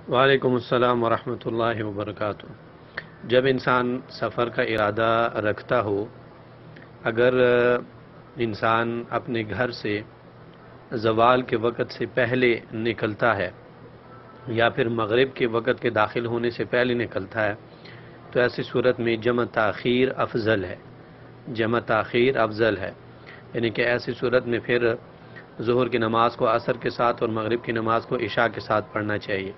وعلیکم السلام ورحمۃ اللہ وبرکاتہ۔ جب انسان سفر کا ارادہ رکھتا ہو، اگر انسان اپنے گھر سے زوال کے وقت سے پہلے نکلتا ہے یا پھر مغرب کے وقت کے داخل ہونے سے پہلے نکلتا ہے تو ایسی صورت میں جمع تاخیر افضل ہے۔ جمع تاخیر افضل ہے، یعنی کہ ایسی صورت میں پھر ظہر کی نماز کو عصر کے ساتھ اور مغرب کی نماز کو عشاء کے ساتھ پڑھنا چاہیے،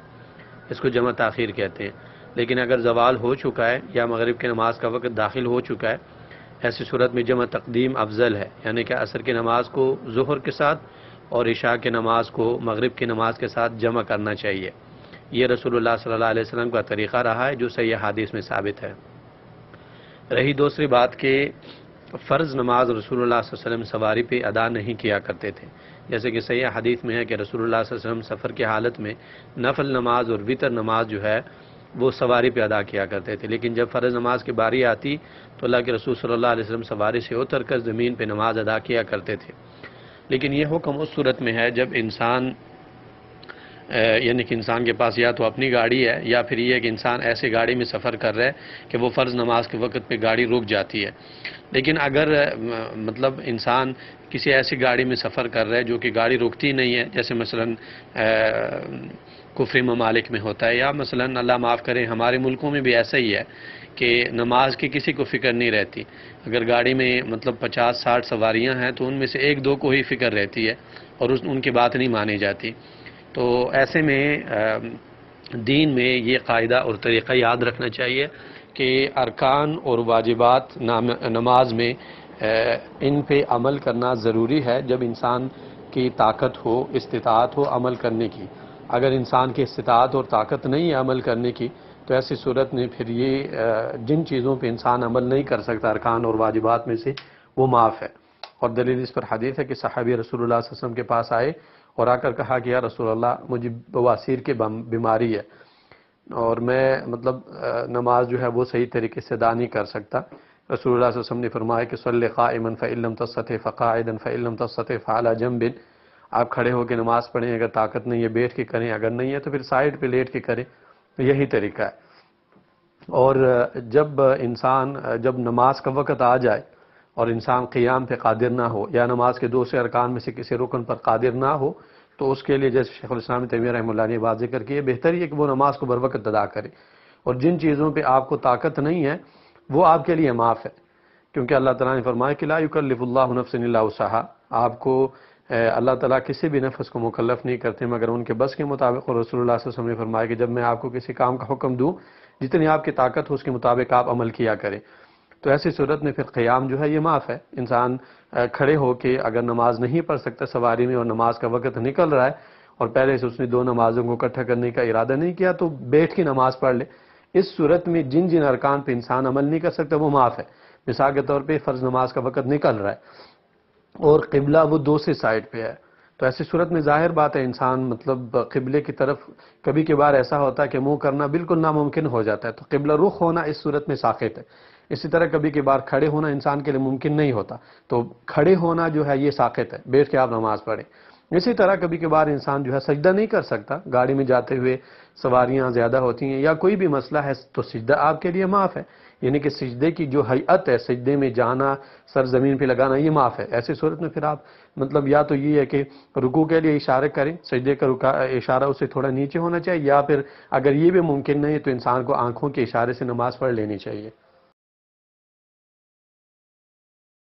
اس کو جمع تاخیر کہتے ہیں۔ لیکن اگر زوال ہو چکا ہے یا مغرب کی نماز کا وقت داخل ہو چکا ہے، ایسی صورت میں جمع تقدیم افضل ہے، یعنی کہ عصر کی نماز کو ظہر کے ساتھ اور عشاء کی نماز کو مغرب کی نماز کے ساتھ جمع کرنا چاہیے۔ یہ رسول اللہ صلی اللہ علیہ وسلم کا طریقہ رہا ہے جو صحیح حدیث میں ثابت ہے۔ رہی دوسری بات کہ فرض نماز رسول اللہ صلی اللہ علیہ وسلم سواری پہ ادا نہیں کیا کرتے تھے، جیسے کہ صحیح حدیث میں ہے کہ رسول اللہ صلی اللہ علیہ وسلم سفر کی حالت میں نفل نماز اور وتر نماز جو ہے وہ سواری پہ ادا کیا کرتے تھے، لیکن جب فرض نماز کی باری آتی تو اللہ کے رسول صلی اللہ علیہ وسلم سواری سے اتر کر زمین پہ نماز ادا کیا کرتے تھے۔ لیکن یہ حکم اس صورت میں ہے جب انسان یعنی کہ انسان کے پاس یا تو اپنی گاڑی ہے یا پھر یہ کہ انسان ایسے گاڑی میں سفر کر رہا ہے کہ وہ فرض نماز کے وقت پہ گاڑی رک جاتی ہے۔ لیکن اگر مطلب انسان کسی ایسی گاڑی میں سفر کر رہا ہے جو کہ گاڑی رکتی نہیں ہے، جیسے مثلا کفری ممالک میں ہوتا ہے، یا مثلا اللہ معاف کرے ہمارے ملکوں میں بھی ایسا ہی ہے کہ نماز کی کسی کو فکر نہیں رہتی، اگر گاڑی میں مطلب 50-60 سواریاں ہیں تو ان میں سے 1-2 کو ہی فکر رہتی ہے اور ان کی بات نہیں مانی جاتی، تو ایسے میں دین میں یہ قاعدہ اور طریقہ یاد رکھنا چاہیے کہ ارکان اور واجبات نماز میں ان پہ عمل کرنا ضروری ہے جب انسان کی طاقت ہو، استطاعت ہو عمل کرنے کی۔ اگر انسان کی استطاعت اور طاقت نہیں ہے عمل کرنے کی تو ایسی صورت میں پھر یہ جن چیزوں پہ انسان عمل نہیں کر سکتا ارکان اور واجبات میں سے وہ معاف ہے۔ اور دلیل اس پر حدیث ہے کہ صحابی رسول اللہ صلی اللہ علیہ وسلم کے پاس آئے اور آ کر کہا کہ یا رسول اللہ مجھے بواسیر کی بیماری ہے اور میں مطلب نماز جو ہے وہ صحیح طریقے سے ادا نہیں کر سکتا۔ رسول اللہ صلی اللہ علیہ وسلم نے فرمایا کہ صلی قائما فإن لم تستطع فقاعدا فإن لم تستطع فعلى جنب، آپ کھڑے ہو کے نماز پڑھیں، اگر طاقت نہیں ہے بیٹھ کے کریں، اگر نہیں ہے تو پھر سائیڈ پہ لیٹ کے کریں، یہی طریقہ ہے۔ اور جب نماز کا وقت آ جائے اور انسان قیام پہ قادر نہ ہو یا نماز کے دوسرے ارکان میں سے کسی رکن پر قادر نہ ہو تو اس کے لیے جیسے شیخ الاسلام تیمیہ رحمہ اللہ نے بات ذکر کی ہے، بہتر یہ کہ وہ نماز کو بر وقت ادا کرے، اور جن چیزوں پہ آپ کو طاقت نہیں ہے وہ آپ کے لیے معاف ہے، کیونکہ اللہ تعالیٰ نے فرمایا کہ لا یکلف اللہ نفسا الا وسعها، آپ کو اللہ تعالیٰ کسی بھی نفس کو مکلف نہیں کرتے مگر ان کے بس کے مطابق، اور رسول اللہ صلی اللہ علیہ وسلم نے فرمایا کہ جب میں آپ کو کسی کام کا حکم دوں جتنی آپ کی طاقت ہو اس کے مطابق آپ عمل کیا کریں، تو ایسی صورت میں پھر قیام جو ہے یہ معاف ہے۔ انسان کھڑے ہو کے اگر نماز نہیں پڑھ سکتا سواری میں اور نماز کا وقت نکل رہا ہے اور پہلے سے اس نے 2 نمازوں کو اکٹھا کرنے کا ارادہ نہیں کیا تو بیٹھ کے نماز پڑھ لے۔ اس صورت میں جن ارکان پہ انسان عمل نہیں کر سکتا وہ معاف ہے۔ مثال کے طور پہ فرض نماز کا وقت نکل رہا ہے اور قبلہ وہ دوسری سائڈ پہ ہے، تو ایسی صورت میں ظاہر بات ہے انسان مطلب قبلے کی طرف کبھی کبھار ایسا ہوتا ہے کہ منہ کرنا بالکل ناممکن ہو جاتا ہے، تو قبلہ رخ ہونا اس صورت میں ساقط ہے۔ اسی طرح کبھی کبھار کھڑے ہونا انسان کے لیے ممکن نہیں ہوتا، تو کھڑے ہونا جو ہے یہ ساقط ہے، بیٹھ کے آپ نماز پڑھیں۔ اسی طرح کبھی کبھار انسان جو ہے سجدہ نہیں کر سکتا، گاڑی میں جاتے ہوئے سواریاں زیادہ ہوتی ہیں یا کوئی بھی مسئلہ ہے تو سجدہ آپ کے لیے معاف ہے، یعنی کہ سجدے کی جو ہیئت ہے، سجدے میں جانا، سر زمین پہ لگانا، یہ معاف ہے۔ ایسی صورت میں پھر آپ مطلب یا تو یہ ہے کہ رکوع کے لیے اشارہ کریں، سجدے کا اشارہ اسے تھوڑا نیچے ہونا چاہیے، یا پھر اگر یہ بھی ممکن نہیں تو انسان کو آنکھوں کے اشارے سے نماز پڑھ لینی چاہیے۔